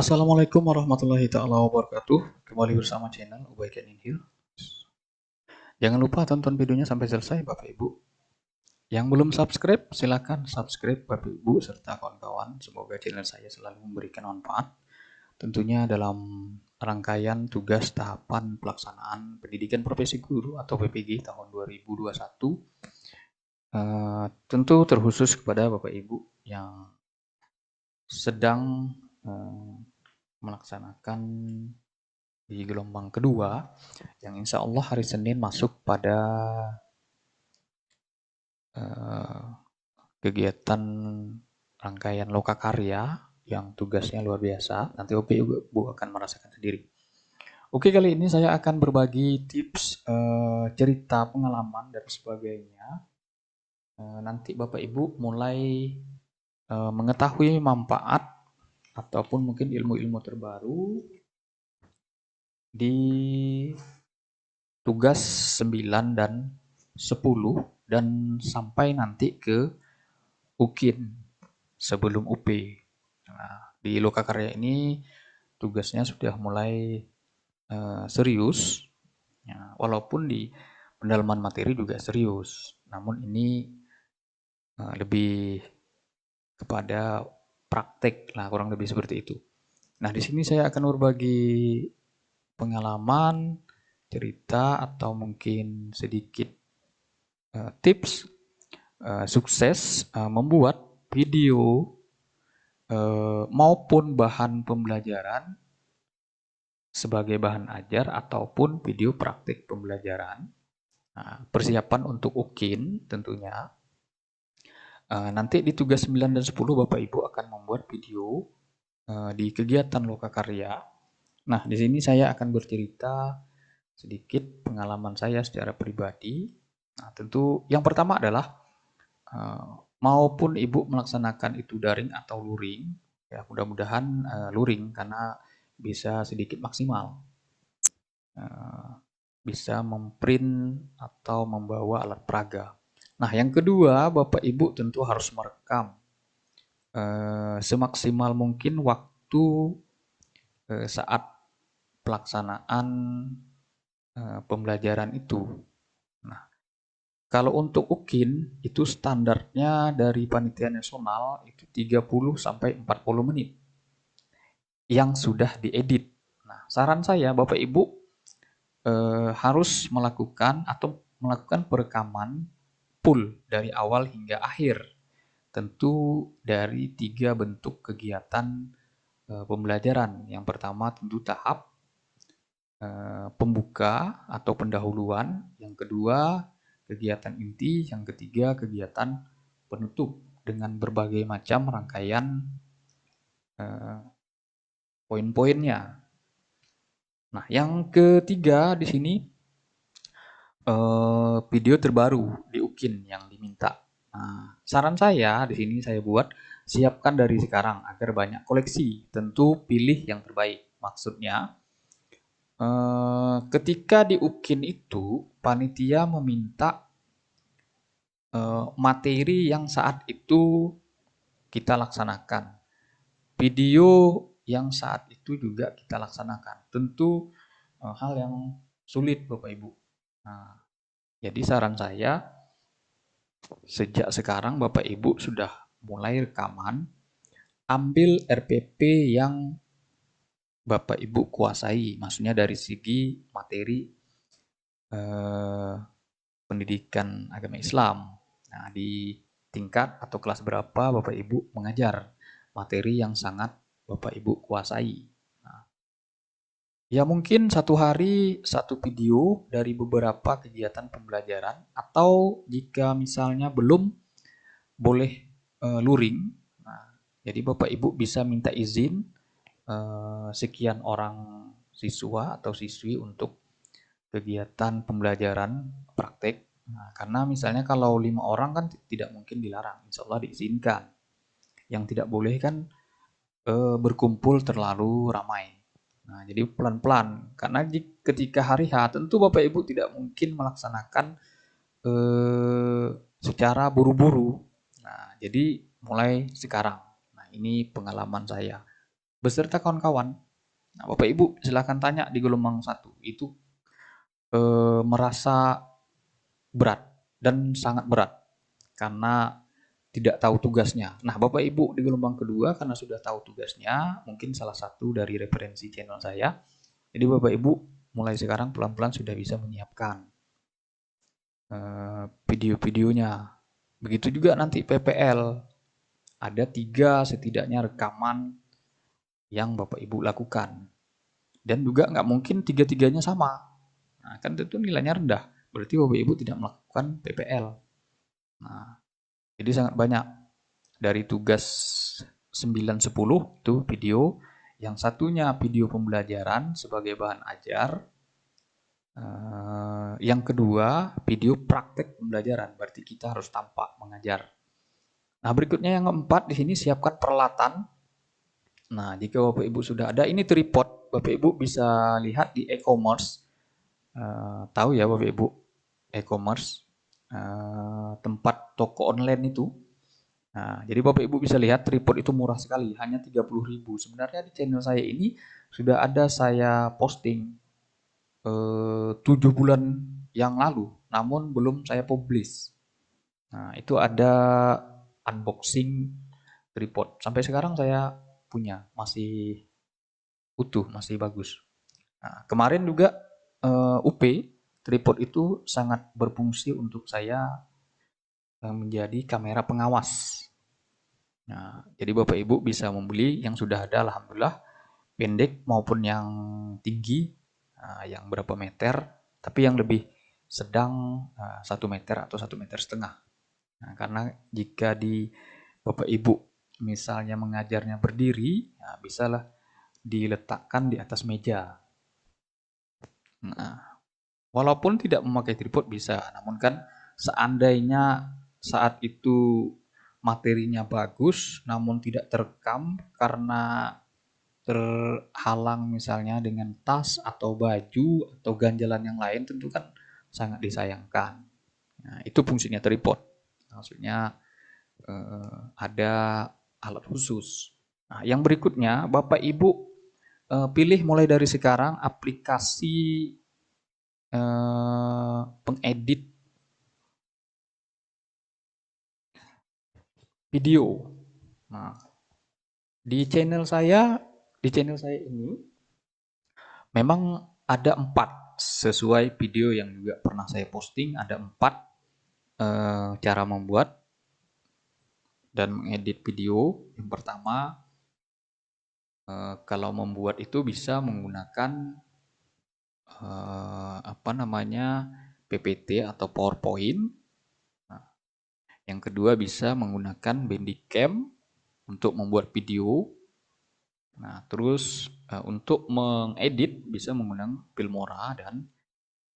Assalamualaikum warahmatullahi taala wabarakatuh. Kembali bersama channel Ubay Can In Here. Jangan lupa tonton videonya sampai selesai Bapak Ibu. Yang belum subscribe silakan subscribe Bapak Ibu serta kawan-kawan. Semoga channel saya selalu memberikan manfaat. Tentunya dalam rangkaian tugas tahapan pelaksanaan pendidikan profesi guru atau PPG tahun 2021. Tentu terkhusus kepada Bapak Ibu yang sedang melaksanakan di gelombang kedua yang insya Allah hari Senin masuk pada kegiatan rangkaian lokakarya yang tugasnya luar biasa. Nanti Ibu akan merasakan sendiri. Oke, kali ini saya akan berbagi tips, cerita, pengalaman dan sebagainya. Nanti Bapak Ibu mulai mengetahui manfaat ataupun mungkin ilmu-ilmu terbaru di tugas 9 dan 10 dan sampai nanti ke UKIN sebelum UP. Nah, di lokakarya ini tugasnya sudah mulai serius, ya, walaupun di pendalaman materi juga serius. Namun ini lebih kepada praktek lah, kurang lebih seperti itu. Nah, di sini saya akan berbagi pengalaman, cerita atau mungkin sedikit tips sukses membuat video maupun bahan pembelajaran sebagai bahan ajar ataupun video praktik pembelajaran. Nah, persiapan untuk UKIN tentunya. Nanti di tugas 9 dan 10 Bapak Ibu akan membuat video di kegiatan lokakarya. Nah, di sini saya akan bercerita sedikit pengalaman saya secara pribadi. Nah, tentu yang pertama adalah maupun Ibu melaksanakan itu daring atau luring, ya mudah-mudahan luring karena bisa sedikit maksimal. Bisa memprint atau membawa alat peraga. Nah, yang kedua, Bapak Ibu tentu harus merekam semaksimal mungkin waktu saat pelaksanaan pembelajaran itu. Nah, kalau untuk UKIN itu standarnya dari panitia nasional itu 30 sampai 40 menit yang sudah diedit. Nah, saran saya Bapak Ibu harus melakukan perekaman full dari awal hingga akhir. Tentu dari 3 bentuk kegiatan pembelajaran. Yang pertama tentu tahap pembuka atau pendahuluan, yang kedua kegiatan inti, yang ketiga kegiatan penutup dengan berbagai macam rangkaian poin-poinnya. Nah, yang ketiga di sini video terbaru di UKIN yang diminta. Nah, saran saya di sini saya buat siapkan dari sekarang agar banyak koleksi. Tentu pilih yang terbaik. Maksudnya ketika di UKIN itu panitia meminta materi yang saat itu kita laksanakan, video yang saat itu juga kita laksanakan. Tentu hal yang sulit Bapak Ibu. Nah, jadi saran saya sejak sekarang Bapak Ibu sudah mulai rekaman, ambil RPP yang Bapak Ibu kuasai, maksudnya dari segi materi pendidikan agama Islam. Nah, di tingkat atau kelas berapa Bapak Ibu mengajar materi yang sangat Bapak Ibu kuasai. Nah, ya mungkin satu hari satu video dari beberapa kegiatan pembelajaran, atau jika misalnya belum boleh luring. Nah, jadi Bapak Ibu bisa minta izin sekian orang siswa atau siswi untuk kegiatan pembelajaran praktek. Nah, karena misalnya kalau 5 orang kan tidak mungkin dilarang, insya Allah diizinkan. Yang tidak boleh kan berkumpul terlalu ramai. Nah, jadi pelan-pelan. Karena ketika hari H tentu Bapak Ibu tidak mungkin melaksanakan secara buru-buru. Nah, jadi mulai sekarang. Nah, ini pengalaman saya. beserta kawan-kawan. Nah, Bapak Ibu silahkan tanya di gelombang 1 itu merasa berat dan sangat berat karena tidak tahu tugasnya. Nah, Bapak Ibu di gelombang kedua karena sudah tahu tugasnya, mungkin salah satu dari referensi channel saya. Jadi Bapak Ibu mulai sekarang pelan-pelan sudah bisa menyiapkan video-videonya. Begitu juga nanti PPL. Ada 3 setidaknya rekaman yang Bapak Ibu lakukan. Dan juga nggak mungkin 3-3-nya sama. Nah, kan tentu nilainya rendah. Berarti Bapak Ibu tidak melakukan PPL. Nah, jadi sangat banyak. Dari tugas 9-10 itu video, yang satunya video pembelajaran sebagai bahan ajar, yang kedua video praktek pembelajaran, berarti kita harus tampak mengajar. Nah, berikutnya yang keempat di sini siapkan peralatan. Nah, jika Bapak Ibu sudah ada, ini tripod, Bapak Ibu bisa lihat di e-commerce. Tahu ya Bapak Ibu, e-commerce, tempat toko online itu. Nah, jadi Bapak Ibu bisa lihat tripod itu murah sekali, hanya 30.000. Sebenarnya di channel saya ini sudah ada saya posting 7 bulan yang lalu, namun belum saya publish. Nah, itu ada unboxing tripod. Sampai sekarang saya punya, masih utuh, masih bagus. Nah, kemarin juga UP tripod itu sangat berfungsi untuk saya menjadi kamera pengawas. Nah, jadi Bapak Ibu bisa membeli yang sudah ada, alhamdulillah, pendek maupun yang tinggi, yang berapa meter, tapi yang lebih sedang 1 meter atau 1,5 meter. Nah, karena jika di Bapak Ibu misalnya mengajarnya berdiri, nah, bisalah diletakkan di atas meja. Nah, walaupun tidak memakai tripod bisa, namun kan seandainya saat itu materinya bagus namun tidak terekam karena terhalang misalnya dengan tas atau baju atau ganjalan yang lain, tentu kan sangat disayangkan. Nah, itu fungsinya tripod. Maksudnya ada alat khusus. Nah, yang berikutnya Bapak Ibu pilih mulai dari sekarang aplikasi pengedit video. Nah, di channel saya ini memang ada 4 sesuai video yang juga pernah saya posting, ada 4 cara membuat dan mengedit video. Yang pertama, kalau membuat itu bisa menggunakan apa namanya PPT atau PowerPoint. Nah, yang kedua bisa menggunakan Bandicam untuk membuat video. Nah, terus untuk mengedit bisa menggunakan Filmora dan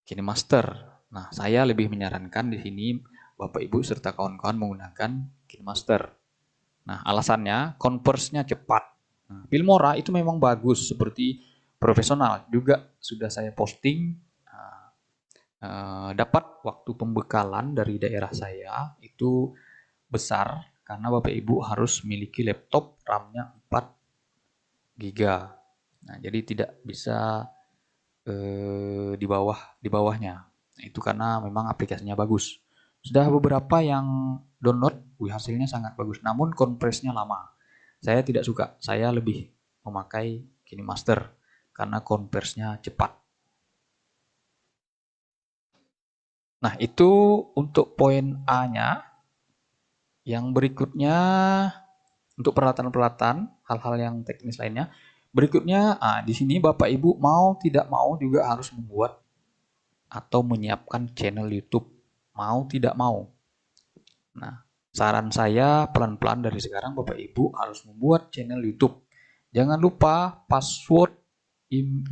KineMaster. Nah, saya lebih menyarankan di sini Bapak Ibu serta kawan-kawan menggunakan KineMaster. Nah, alasannya converse-nya cepat. Nah, Filmora itu memang bagus seperti profesional. Juga sudah saya posting, dapat waktu pembekalan dari daerah saya itu besar karena Bapak Ibu harus memiliki laptop RAM-nya 4 GB. Nah, jadi tidak bisa di bawahnya. Nah, itu karena memang aplikasinya bagus. Sudah beberapa yang download, hasilnya sangat bagus. Namun kompresnya lama. Saya tidak suka. Saya lebih memakai KineMaster karena kompresnya cepat. Nah, itu untuk poin A-nya. Yang berikutnya untuk peralatan-peralatan, hal-hal yang teknis lainnya. Berikutnya, di sini Bapak Ibu mau tidak mau juga harus membuat atau menyiapkan channel YouTube. Mau tidak mau. Nah, saran saya pelan-pelan dari sekarang Bapak Ibu harus membuat channel YouTube. Jangan lupa password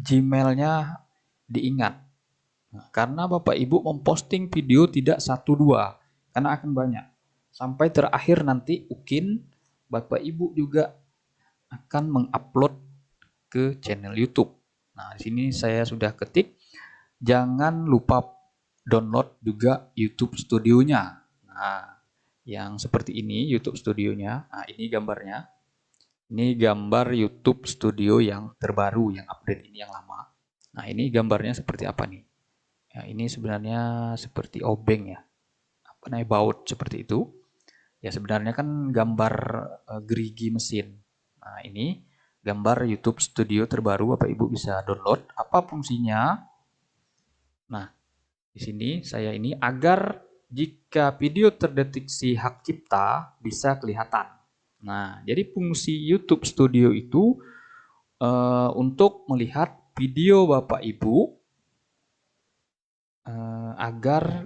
Gmail-nya diingat. Nah, karena Bapak Ibu memposting video tidak 1-2, karena akan banyak. Sampai terakhir nanti mungkin Bapak Ibu juga akan mengupload ke channel YouTube. Nah, di sini saya sudah ketik. Jangan lupa download juga YouTube Studio-nya. Nah, yang seperti ini YouTube Studio-nya. Nah, ini gambarnya. Ini gambar YouTube Studio yang terbaru, yang update ini yang lama. Nah, ini gambarnya seperti apa nih? Ya, ini sebenarnya seperti obeng ya. Apa namanya, baut seperti itu. Ya, sebenarnya kan gambar gerigi mesin. Nah, ini gambar YouTube Studio terbaru, Bapak Ibu bisa download. Apa fungsinya? Nah, di sini saya ini agar jika video terdeteksi hak cipta bisa kelihatan. Nah, jadi fungsi YouTube Studio itu untuk melihat video Bapak Ibu agar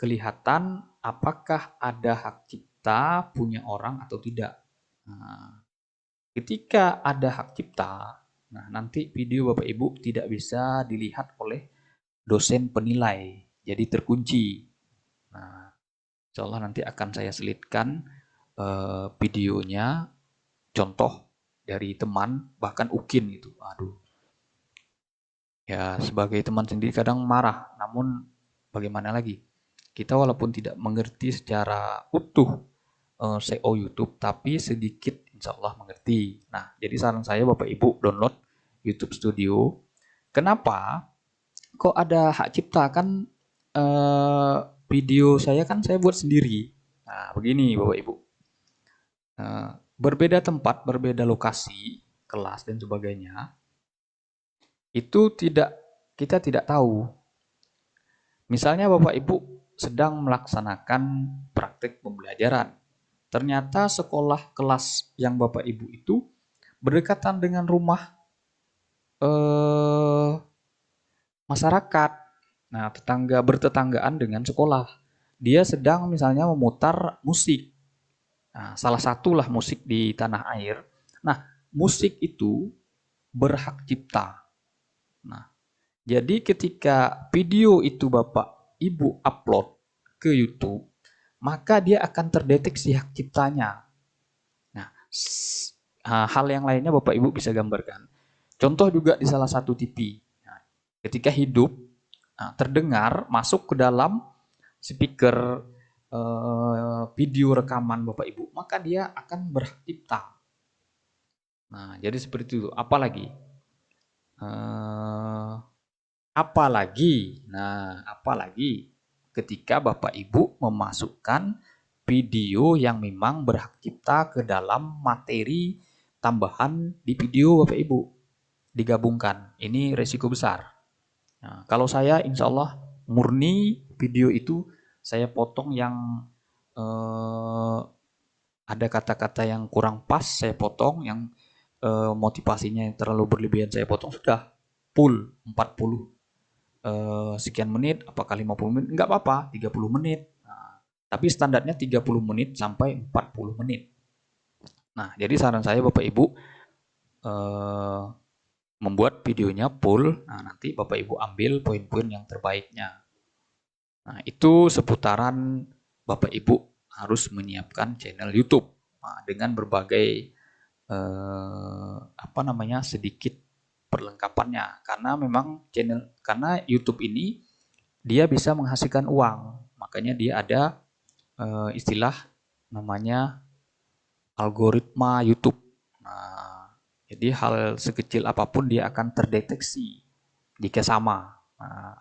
kelihatan apakah ada hak cipta punya orang atau tidak. Nah, ketika ada hak cipta, nah nanti video Bapak Ibu tidak bisa dilihat oleh dosen penilai, jadi terkunci. Nah, insya Allah nanti akan saya selitkan videonya, contoh dari teman, bahkan Ukin itu. Aduh, ya sebagai teman sendiri kadang marah, namun bagaimana lagi? Kita walaupun tidak mengerti secara utuh SEO YouTube, tapi sedikit insya Allah mengerti. Nah, jadi saran saya Bapak Ibu download YouTube Studio. Kenapa? Kok ada hak cipta kan video saya kan saya buat sendiri. Nah, begini Bapak Ibu. Berbeda tempat, berbeda lokasi, kelas dan sebagainya, itu kita tidak tahu. Misalnya Bapak Ibu sedang melaksanakan praktik pembelajaran. Ternyata sekolah kelas yang Bapak Ibu itu berdekatan dengan rumah eh, masyarakat. Nah, bertetanggaan dengan sekolah. Dia sedang misalnya memutar musik. Nah, salah satulah musik di tanah air. Nah, musik itu berhak cipta. Nah, jadi ketika video itu Bapak Ibu upload ke YouTube, maka dia akan terdeteksi hak ciptanya. Nah, hal yang lainnya Bapak Ibu bisa gambarkan. Contoh juga di salah satu TV. Nah, ketika hidup, terdengar masuk ke dalam speaker video rekaman Bapak Ibu, maka dia akan berhak cipta. Nah, jadi seperti itu. Apalagi? Eh, apalagi ketika Bapak Ibu memasukkan video yang memang berhak cipta ke dalam materi tambahan di video Bapak Ibu digabungkan. Ini resiko besar. Nah, kalau saya insya Allah murni video itu saya potong yang eh, ada kata-kata yang kurang pas saya potong, yang motivasinya yang terlalu berlebihan saya potong, sudah full 40 sekian menit, apakah 50 menit, enggak apa-apa, 30 menit. Nah, tapi standarnya 30 menit sampai 40 menit. Nah, jadi saran saya Bapak Ibu membuat videonya full, nah nanti Bapak Ibu ambil poin-poin yang terbaiknya. Nah, itu seputaran Bapak Ibu harus menyiapkan channel YouTube dengan berbagai sedikit perlengkapannya, karena memang karena YouTube ini dia bisa menghasilkan uang, makanya dia ada istilah namanya algoritma YouTube. Nah, jadi hal sekecil apapun dia akan terdeteksi jika sama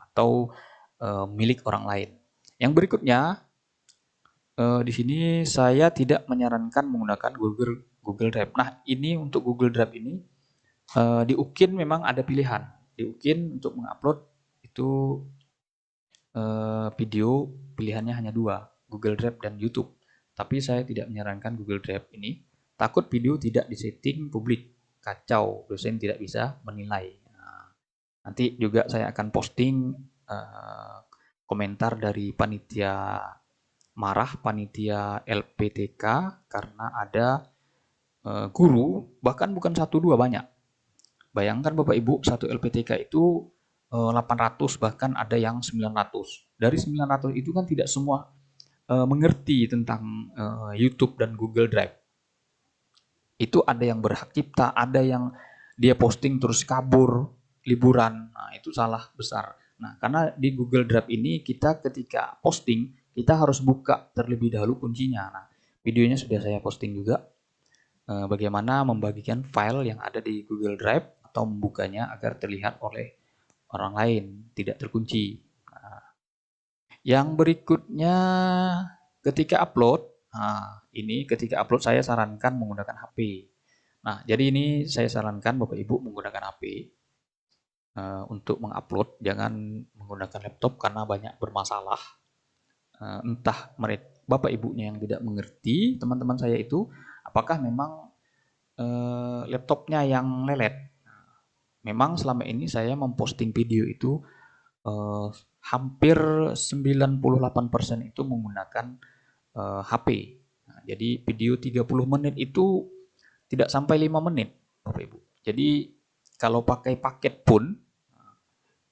atau milik orang lain. Yang berikutnya di sini saya tidak menyarankan menggunakan Google Drive. Nah, ini untuk Google Drive ini di Ukin memang ada pilihan. Di Ukin untuk mengupload itu video pilihannya hanya dua, Google Drive dan YouTube. Tapi saya tidak menyarankan Google Drive ini, takut video tidak disetting publik, kacau, dosen tidak bisa menilai. Nah, nanti juga saya akan posting komentar dari panitia panitia LPTK, karena ada guru, bahkan bukan satu dua, banyak. Bayangkan Bapak Ibu, satu LPTK itu 800, bahkan ada yang 900. Dari 900 itu kan tidak semua mengerti tentang YouTube dan Google Drive. Itu ada yang berhak cipta, ada yang dia posting terus kabur, liburan. Nah, itu salah besar. Nah, karena di Google Drive ini kita ketika posting, kita harus buka terlebih dahulu kuncinya. Nah, videonya sudah saya posting juga. bagaimana membagikan file yang ada di Google Drive atau membukanya agar terlihat oleh orang lain, tidak terkunci. Nah, yang berikutnya ketika upload, ini ketika upload saya sarankan menggunakan HP. Nah, jadi ini saya sarankan Bapak Ibu menggunakan HP untuk mengupload, jangan menggunakan laptop karena banyak bermasalah. Entah mereka Bapak Ibunya yang tidak mengerti, teman-teman saya itu, apakah memang laptopnya yang lelet. Memang selama ini saya memposting video itu hampir 98% itu menggunakan HP. Nah, jadi video 30 menit itu tidak sampai 5 menit, Bapak Ibu. Jadi kalau pakai paket pun,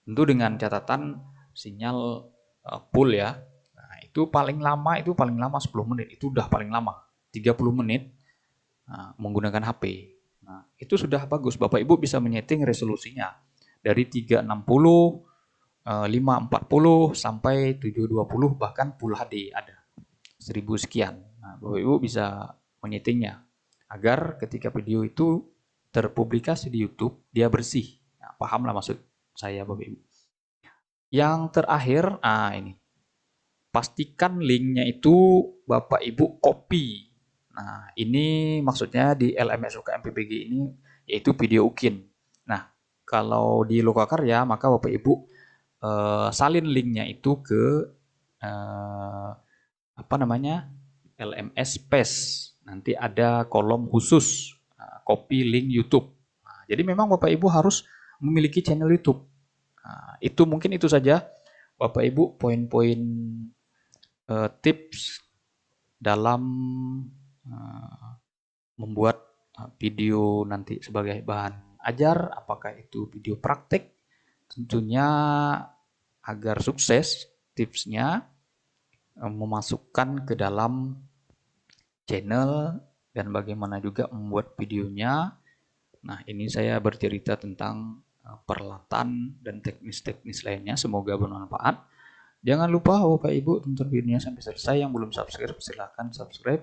tentu dengan catatan sinyal full ya. Nah, itu paling lama 10 menit, itu udah paling lama. 30 menit menggunakan HP. Nah, itu sudah bagus. Bapak Ibu bisa menyeting resolusinya dari 360, 540 sampai 720 bahkan Full HD ada. 1000 sekian. Nah, Bapak Ibu bisa menyetingnya agar ketika video itu terpublikasi di YouTube dia bersih. Nah, pahamlah maksud saya Bapak Ibu. Yang terakhir, ini. Pastikan linknya itu Bapak Ibu copy. Nah, ini maksudnya di LMS UKM PPG ini yaitu video UKIN. Nah, kalau di Lokakarya maka Bapak Ibu salin linknya itu ke LMS Space. Nanti ada kolom khusus copy link YouTube. Nah, jadi memang Bapak Ibu harus memiliki channel YouTube. Nah, mungkin itu saja Bapak Ibu poin-poin tips dalam membuat video nanti sebagai bahan ajar, apakah itu video praktek, tentunya agar sukses tipsnya memasukkan ke dalam channel dan bagaimana juga membuat videonya. Nah, ini saya bercerita tentang peralatan dan teknis-teknis lainnya, semoga bermanfaat. Jangan lupa Bapak Ibu tonton videonya sampai selesai. Yang belum subscribe silahkan subscribe.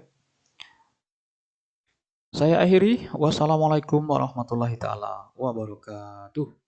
Saya akhiri. Wassalamualaikum warahmatullahi taala wabarakatuh.